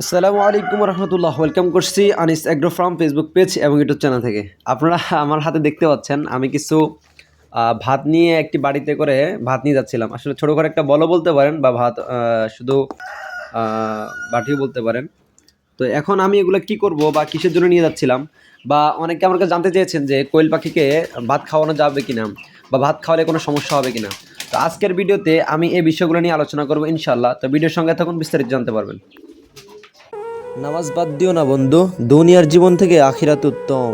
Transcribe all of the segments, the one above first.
আসসালামু আলাইকুম রহমতুল্লাহ। ওয়েলকাম করছি Anis agro farm Facebook page এবং ইউটিউব চ্যানেল থেকে। আপনারা আমার হাতে দেখতে পাচ্ছেন আমি কিছু ভাত নিয়ে একটি বাড়িতে করে ভাত নিয়ে যাচ্ছিলাম। আসলে ছোটো করে একটা বলও বলতে পারেন বা ভাত শুধু বাটিও বলতে পারেন। তো এখন আমি এগুলো কি করব বা কিসের জন্য নিয়ে যাচ্ছিলাম, বা অনেকে আমার কাছে জানতে চেয়েছেন যে কোয়েল পাখিকে ভাত খাওয়ানো যাবে কিনা বা ভাত খাওয়ালে কোনো সমস্যা হবে কিনা। তো আজকের ভিডিওতে আমি এই বিষয়গুলো নিয়ে আলোচনা করবো ইনশাল্লাহ। তো ভিডিওর সঙ্গে তখন বিস্তারিত জানতে পারবেন। নামাজ বাদ দিও না বন্ধু, দুনিয়ার জীবন থেকে আখিরাত উত্তম।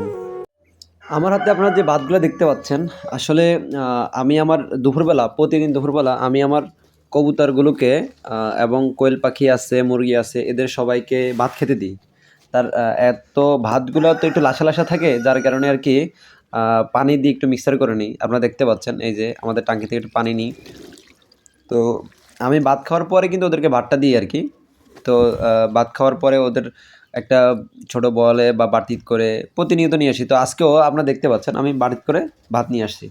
আমার হাতে আপনারা যে ভাতগুলো দেখতে পাচ্ছেন, আসলে আমি আমার দুপুরবেলা, প্রতিদিন দুপুরবেলা আমি আমার কবুতরগুলোকে এবং কোয়েল পাখি আছে, মুরগি আছে, এদের সবাইকে ভাত খেতে দিই। তার এত ভাতগুলো তো একটু লাসা লাসা থাকে, যার কারণে আর কি পানি দিয়ে একটু মিক্সার করে নিই। আপনারা দেখতে পাচ্ছেন এই যে আমাদের টাঙ্কি থেকে একটু পানি নিই। তো আমি ভাত খাওয়ার পরে কিন্তু ওদেরকে ভাতটা দিই আর কি। তো ভাত খাওয়ার পরে ওদের একটা ছোট বলে বা বাটিত করে প্রতিনিয়ত নিয়ে আসি। তো আজকেও আপনারা দেখতে পাচ্ছেন আমি বাটিত করে ভাত নিয়ে আসছি।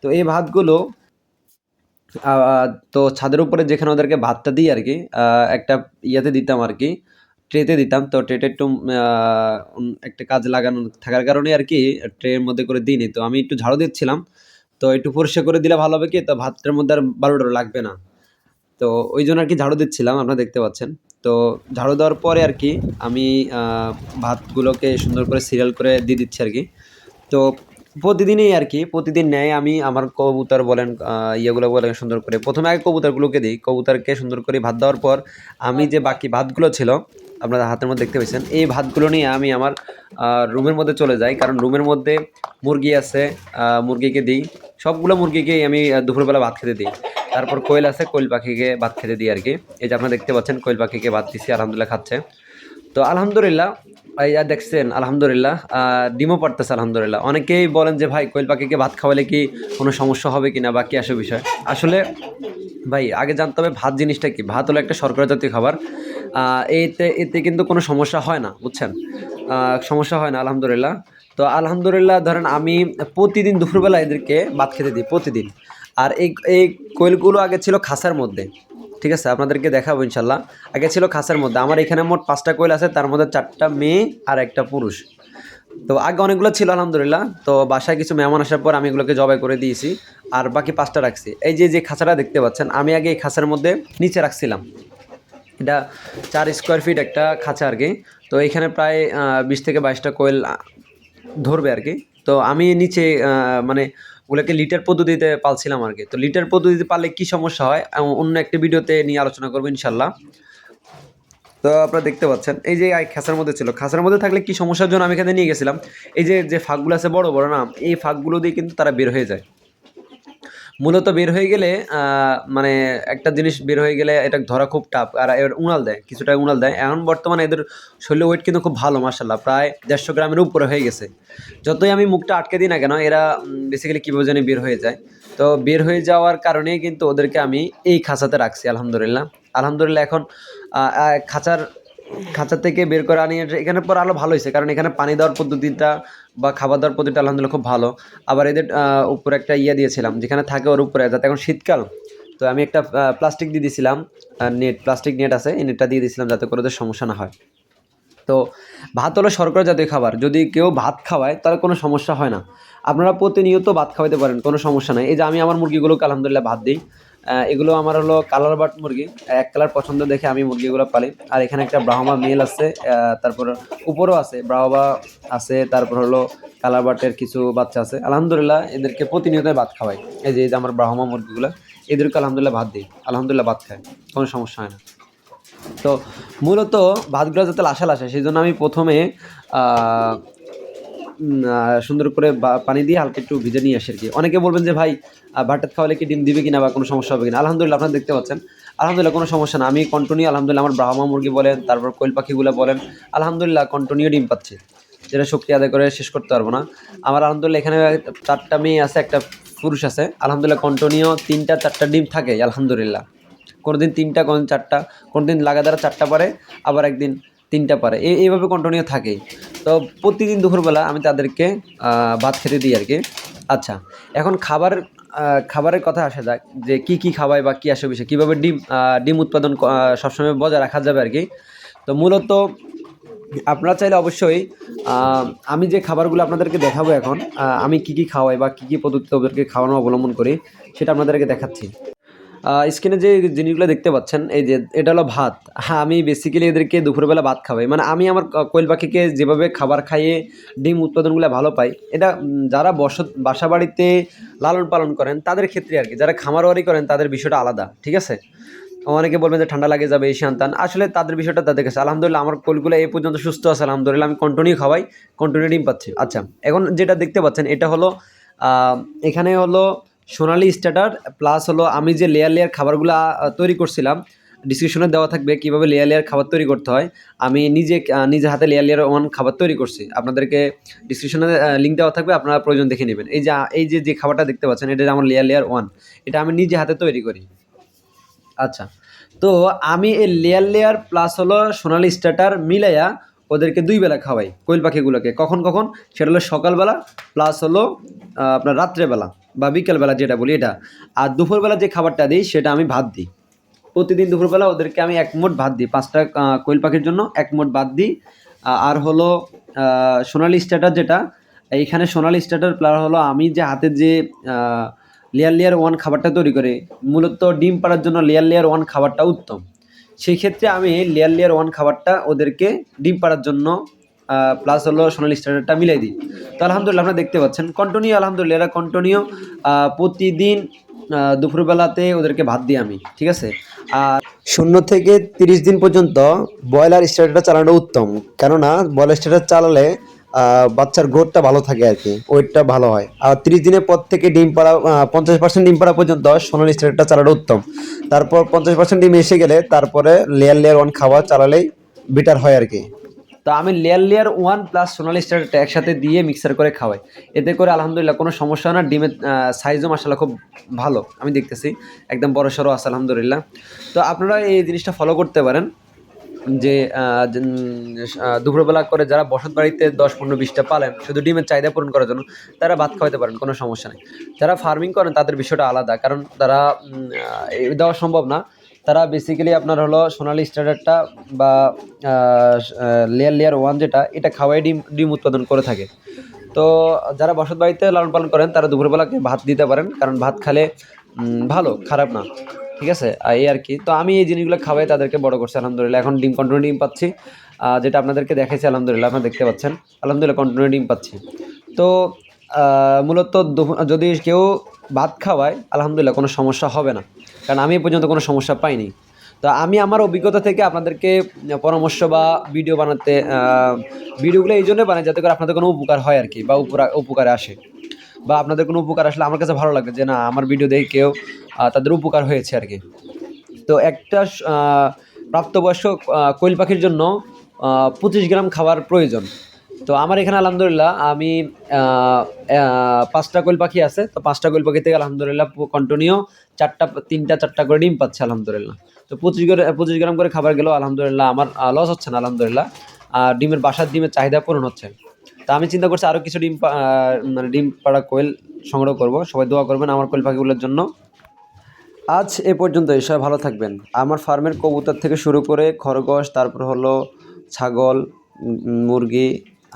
তো এই ভাতগুলো আ তো ছাদের উপরে যেখানে ওদেরকে ভাতটা দিই আরকি, একটা ইয়াতে দিতাম আরকি, ট্রেতে দিতাম। তো ট্রেটা একটু আ একটা কাজে লাগানো থাকার কারণে আরকি ট্রের মধ্যে করে দিইনি। তো আমি একটু ঝাড়ু দিচ্ছিলাম। তো একটু পরিষ্কার করে দিলে ভালো হবে কি, তো ভাতটার মধ্যে আর বালু-টালু লাগবে না। তো ওইজন্য আরকি ঝাড়ু দিচ্ছিলাম, আপনারা দেখতে পাচ্ছেন। তো ঝাড়ু দেওয়ার পরে আরকি আমি আ ভাতগুলোকে সুন্দর করে সিরিয়াল করে দিয়ে দিচ্ছি আরকি। তো প্রতিদিনই আরকি, প্রতিদিন ন্যায় আমি আমার কবুতর বলেন, ইয়েগুলো বলেন সুন্দর করে ১ম এ আগে কবুতরগুলোকে দেই। কবুতরকে সুন্দর করে ভাত দেওয়ার পর আমি যে বাকি ভাতগুলো ছিল, আপনারা হাতের মধ্যে দেখতে পেয়েছেন, এই ভাতগুলো নিয়ে আমি আমার রুমের মধ্যে চলে যাই। কারণ রুমের মধ্যে মুরগি আছে, মুরগিকে দিই। সবগুলো মুরগিকেই আমি দুপুরবেলা ভাত খেতে দিই। তারপর কোয়েল আছে, কোয়েল পাখিকে ভাত খেতে দিই আরকি। এই যে আপনারা দেখতে পাচ্ছেন কোয়েল পাখিকে ভাত দিছি, আলহামদুলিল্লাহ খাচ্ছে। তো আলহামদুলিল্লাহ, ভাইয়া দেখছেন আলহামদুলিল্লাহ ডিমও পাড়তেছে আলহামদুলিল্লাহ। অনেকেই বলেন যে ভাই কোয়েল পাখিকে ভাত খাওয়ালে কি কোনো সমস্যা হবে কিনা বা কি আসে বিষয়। আসলে ভাই আগে জানতে হবে ভাত জিনিসটা কি। ভাত হলো একটা শর্করা জাতীয় খাবার। এতে এতে কিন্তু কোনো সমস্যা হয় না, বুঝছেন? সমস্যা হয় না আলহামদুলিল্লাহ। তো আলহামদুলিল্লাহ ধরেন আমি প্রতিদিন দুপুরবেলা এদেরকে ভাত খেতে দিই প্রতিদিন। আর এই কোয়েলগুলো আগে ছিল খাঁচার মধ্যে। ঠিক আছে? আপনাদেরকে দেখাবো ইনশাল্লাহ। আগে ছিল খাঁচার মধ্যে। আমার এখানে মোট ৫ টা কোয়েল আছে, তার মধ্যে ৪ টা মেয়ে আর ১ টা পুরুষ। তো আগে অনেকগুলো ছিল আলহামদুলিল্লাহ। তো বাসায় কিছু মেহমান আসার পর আমি এগুলোকে জবাই করে দিয়েছি। আর বাকি ৫ টা রাখছি। এই যে খাঁচাটা দেখতে পাচ্ছেন, আমি আগে এই খাঁচার মধ্যে নিচে রাখছিলাম। এটা ৪ স্কোয়ার ফিট একটা খাঁচা আরকি। তো এইখানে প্রায় ২০ থেকে ২২ টা কোয়েল ধরবে আরকি। তো আমি নিচে মানে ওগুলোকে লিটার পদ্ধতিতে পালছিলাম আরকি। তো লিটার পদ্ধতিতে পাললে কি সমস্যা হয় অন্য একটা ভিডিওতে নিয়ে আলোচনা করব ইনশাল্লাহ। তো আপনারা দেখতে পাচ্ছেন এই যে খাঁচার মধ্যে ছিল। খাঁচার মধ্যে থাকলে কি সমস্যার জন্য আমি এখানে নিয়ে গেছিলাম। এই যে ফাঁকগুলো আছে বড়, বড় না? এই ফাঁকগুলো দিয়ে কিন্তু তারা বের হয়ে যায়। মূলত বের হয়ে গেলে মানে একটা জিনিস বের হয়ে গেলে এটা ধরা খুব টাফ। আর এর উড়াল দেয়, কিছুটা উড়াল দেয়। এখন বর্তমানে এদের শরীরের ওয়েট কিন্তু খুব ভালো মাশাআল্লাহ। প্রায় ১৫০ গ্রামের উপরে হয়ে গেছে। যতই আমি মুখটা আটকে দিই না কেন, এরা বেসিক্যালি কীভাবে জানি বের হয়ে যায়। তো বের হয়ে যাওয়ার কারণেই কিন্তু ওদেরকে আমি এই খাঁচাতে রাখছি আলহামদুলিল্লাহ। আলহামদুলিল্লাহ এখন আ আ খাঁচার খাঁচা থেকে বের করে আনি এখানে পর আরো ভালো হইছে। কারণ এখানে পানি দেওয়ার পদ্ধতিটা বা খাবার দেওয়ার পদ্ধতিটা আলহামদুলিল্লাহ খুব ভালো। আবার এদের উপরে একটা ইয়ে দিয়েছিলাম, যেখানে থাকে ওর উপরে, যাতে এখন শীতকাল। তো আমি একটা প্লাস্টিক দিয়ে দিয়েছিলাম, প্লাস্টিক নেট আছে। এই নেটটা দিয়ে দিয়েছিলাম যাতে করে ওদের সমস্যা না হয়। তো ভাত হলো শর্করা জাতীয় খাবার। যদি কেউ ভাত খাওয়ায় তাহলে কোনো সমস্যা হয় না। আপনারা প্রতিনিয়ত ভাত খাওয়াইতে পারেন, কোনো সমস্যা নাই। এই যে আমি আমার মুরগিগুলোকে আলহামদুলিল্লাহ ভাত দেই। এগুলো আমার হলো কালার বাট মুরগি। এক কালার পছন্দ দেখে আমি মুরগিগুলো পালি। আর এখানে একটা ব্রাহ্মা মেল আছে, তারপর উপরেও আছে, ব্রাহ্মা আছে, তারপর হলো কালার বাটের কিছু বাচ্চা আছে। আলহামদুলিল্লাহ এদেরকে প্রতিনিয়ত ভাত খাওয়াই। এই যে আমার ব্রাহ্মা মুরগিগুলা, এদেরকে আলহামদুলিল্লাহ ভাত দেই। আলহামদুলিল্লাহ ভাত খায়। কোনো সমস্যা হয় না। তো মূলত ভাতগুলো যাতে লাসা লাসা, সেজন্য আমি ১ম এ আ উম আ সুন্দর করে পানি দিয়ে হালকা একটু ভিজে নিয়ে আসি আরকি। অনেকে বলবেন যে, "ভাই ভাত-টাত খাওয়ালে কি ডিম দিবে কিনা বা কোনো সমস্যা হবে কিনা?" আলহামদুলিল্লাহ আপনারা দেখতে পাচ্ছেন। আলহামদুলিল্লাহ কোনো সমস্যা না। আমি কন্টিনিউ আলহামদুলিল্লাহ আমার ব্রাহ্মা মুরগি বলেন, তারপর কোয়েল পাখিগুলা বলেন, আলহামদুলিল্লাহ কন্টিনিউ ডিম পাচ্ছে। যেটা শুকরিয়া আদায় করে শেষ করতে পারব না। আমার আলহামদুলিল্লাহ এখানে ৪ টা মেয়ে আছে, ১ টা পুরুষ আছে। আলহামদুলিল্লাহ কন্টিনিউ ৩ টা ৪ টা ডিম থাকেই আলহামদুলিল্লাহ। কোনোদিন ৩ টা, কোনোদিন ৪ টা, কোনোদিন লাগাতার ৪ টা পারে, আবার একদিন ৩ টা পারে। এইভাবে কন্টিনিউ থাকেই। তো প্রতিদিন দুপুরবেলা আমি তাদেরকে ভাত খেতে দিই আরকি। আচ্ছা, এখন খাবারের কথায় আসা যাক যে কি খাওয়াই বা কি আসে বিষয়, কিভাবে ডিম উৎপাদন সবসময় বজায় রাখা যাবে আরকি। তো মূলত আপনারা চাইলে অবশ্যই আমি যে খাবারগুলো আপনাদেরকে দেখাবো এখন, আমি কী কী খাওয়াই বা কী কী পদ্ধতিতে ওদেরকে খাওয়ানো অবলম্বন করি সেটা আপনাদেরকে দেখাচ্ছি। স্ক্রিনে যে জিনিসগুলো দেখতে পাচ্ছেন, এই যে এটা হলো ভাত। হ্যাঁ, আমি বেসিক্যালি এদেরকে দুপুরবেলা ভাত খাওয়াই। মানে আমি আমার কোয়েল পাখিকে যেভাবে খাবার খাইয়ে ডিম উৎপাদনগুলো ভালো পাই, এটা যারা বাসা বাড়িতে লালন পালন করেন তাদের ক্ষেত্রে আরকি। যারা খামারওয়ারি করেন তাদের বিষয়টা আলাদা। ঠিক আছে? অনেকে বলবেন যে ঠান্ডা লাগে যাবে এই সন্তান। আসলে তাদের বিষয়টা তাদের কাছে। আলহামদুলিল্লাহ আমার কোয়েলগুলো এই পর্যন্ত সুস্থ আছে আলহামদুলিল্লাহ। আমি কন্টিনিউ খাওয়াই, কন্টিনিউ ডিম পাচ্ছি। আচ্ছা, এখন যেটা দেখতে পাচ্ছেন এটা হলো আ এখানে হলো সোনালী স্টার্টার প্লাস হলো আমি যে লেয়ার খাবারগুলা তৈরি করছিলাম, ডিসক্রিপশনে দেওয়া থাকবে কীভাবে লেয়ার খাবার তৈরি করতে হয়। আমি নিজে হাতে লেয়ার 1 খাবার তৈরি করছি। আপনাদেরকে ডিসক্রিপশনে লিঙ্ক দেওয়া থাকবে, আপনারা প্রয়োজন দেখে নেবেন। এই যে খাবারটা দেখতে পাচ্ছেন এটা আমার লেয়ার 1, এটা আমি নিজে হাতে তৈরি করি। আচ্ছা, তো আমি এই লেয়ার প্লাস হলো সোনালী স্টার্টার মিলাইয়া ওদেরকে 2 বেলা খাওয়াই কোয়েল পাখিগুলোকে। কখন সেটা হলো সকালবেলা প্লাস হলো আপনার রাত্রেবেলা বা বিকেলবেলা যেটা বলি এটা। আর দুপুরবেলা যে খাবারটা দিই সেটা আমি ভাত দিই। প্রতিদিন দুপুরবেলা ওদেরকে আমি 1 মুঠ ভাত দিই। 5টা কোয়েল পাখির জন্য 1 মুঠ ভাত দিই। আর হলো সোনালী স্টার্টার যেটা, এইখানে সোনালী স্টার্টার প্লাস হলো আমি যে হাতের যে আ লেয়ার 1 খাবারটা তৈরি করি, মূলত ডিম পাড়ার জন্য লেয়ার 1 খাবারটা উত্তম। সেই ক্ষেত্রে আমি লেয়ার 1 খাবারটা ওদেরকে ডিম পাড়ার জন্য প্লাস হলো সোনালী স্টার্টারটা মিলাই দিই। তো আলহামদুলিল্লাহ আপনারা দেখতে পাচ্ছেন কন্টিনিউ আলহামদুলিল্লাহ এরা কন্টিনিউ প্রতিদিন দুপুরবেলাতে ওদেরকে ভাত দিই আমি। ঠিক আছে? আর 0 থেকে 30 দিন পর্যন্ত ব্রয়লার স্টার্টারটা চালানো উত্তম। কেননা ব্রয়লার স্টার্টার চালালে বাচ্চার গ্রোথটা ভালো থাকে আরকি, ওয়েটটা ভালো হয়। আর 30 দিনের পর থেকে ডিম পাড়া 50% ডিম পাড়া পর্যন্ত সোনালী স্টার্টারটা চালানো উত্তম। তারপর 50% ডিম এসে গেলে তারপরে লেয়ার 1 খাবার চালালেই বেটার হয় আরকি। তো আমি লেয়ার 1 প্লাস সোনালী স্টারটা একসাথে দিয়ে মিক্সার করে খাওয়াই। এতে করে আলহামদুলিল্লাহ কোনো সমস্যা হয় না। ডিমের সাইজও মাশাআল্লাহ খুব ভালো। আমি দেখতেছি একদম বড়সড় আছে আলহামদুলিল্লাহ। তো আপনারা এই জিনিসটা ফলো করতে পারেন যে দুপুরবেলা করে যারা বসত বাড়িতে 10, 15, 20টা পালেন শুধু ডিমের চাহিদা পূরণ করার জন্য, তারা ভাত খাওয়াতে পারেন, কোনো সমস্যা নেই। যারা ফার্মিং করেন তাদের বিষয়টা আলাদা। কারণ তারা দেওয়া সম্ভব না। তারা বেসিক্যালি আপনার হলো সোনালী স্টার্টারটা বা আ আ লেয়ার 1 যেটা, এটা খাওয়াই ডিম উৎপাদন করে থাকে। তো যারা বসত বাড়িতে লালন পালন করেন তারা দুপুরবেলাকে ভাত দিতে পারেন। কারণ ভাত খেলে ভালো, খারাপ না। ঠিক আছে? এই আরকি। তো আমি এই জিনিসগুলো খাওয়াই তাদেরকে বড় করছি আলহামদুলিল্লাহ। এখন কন্টিনিউ ডিম পাচ্ছি। যেটা আপনাদেরকে দেখাইছি আলহামদুলিল্লাহ আপনারা দেখতে পাচ্ছেন। আলহামদুলিল্লাহ কন্টিনিউ ডিম পাচ্ছি। তো মূলত যদি কেউ ভাত খাওয়ায় আলহামদুলিল্লাহ কোনো সমস্যা হবে না। কারণ আমি এ পর্যন্ত কোনো সমস্যা পাইনি। তো আমি আমার অভিজ্ঞতা থেকে আপনাদেরকে পরামর্শ বা ভিডিও বানাতে ভিডিওগুলো এইজন্য বানাই যাতে করে আপনাদের কোনো উপকার হয় আরকি বা উপকারে আসে। বা আপনাদের কোনো উপকার আসলে আমার কাছে ভালো লাগে যে না আমার ভিডিও দেখে কেউ তাদের উপকার হয়েছে আরকি। তো একটা প্রাপ্তবয়স্ক কোয়েল পাখির জন্য 25 গ্রাম খাবার প্রয়োজন। তো আমার এখানে আলহামদুলিল্লাহ আমি আ অ্যা ৫ টা কোয়েল পাখি আছে। তো ৫ টা কোয়েল পাখি থেকে আলহামদুলিল্লাহ কন্টিনিউ 3টা করে ডিম পাচ্ছে আলহামদুলিল্লাহ। তো 25 গ্রাম করে খাবার গেলেও আলহামদুলিল্লাহ আমার লস হচ্ছে না আলহামদুলিল্লাহ। বাসার ডিমের চাহিদা পূরণ হচ্ছে। তো আমি চিন্তা করছি আরও কিছু মানে ডিম পাড়া কোয়েল সংগ্রহ করব। সবাই দোয়া করবেন আমার কোয়েল পাখিগুলোর জন্য। আজ এ পর্যন্তই। সবাই ভালো থাকবেন। আমার ফার্মের কবুতর থেকে শুরু করে খরগোশ, তারপর হলো ছাগল, মুরগি,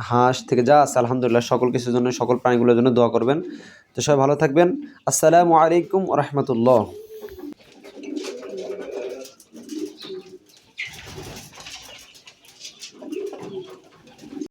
হাঁস থেকে যা আছে আলহামদুলিল্লাহ সকল কিছুর জন্য সকল প্রাণীগুলোর জন্য দোয়া করবেন। তো সবাই ভালো থাকবেন। আসসালামু আলাইকুম ওয়া রাহমাতুল্লাহ।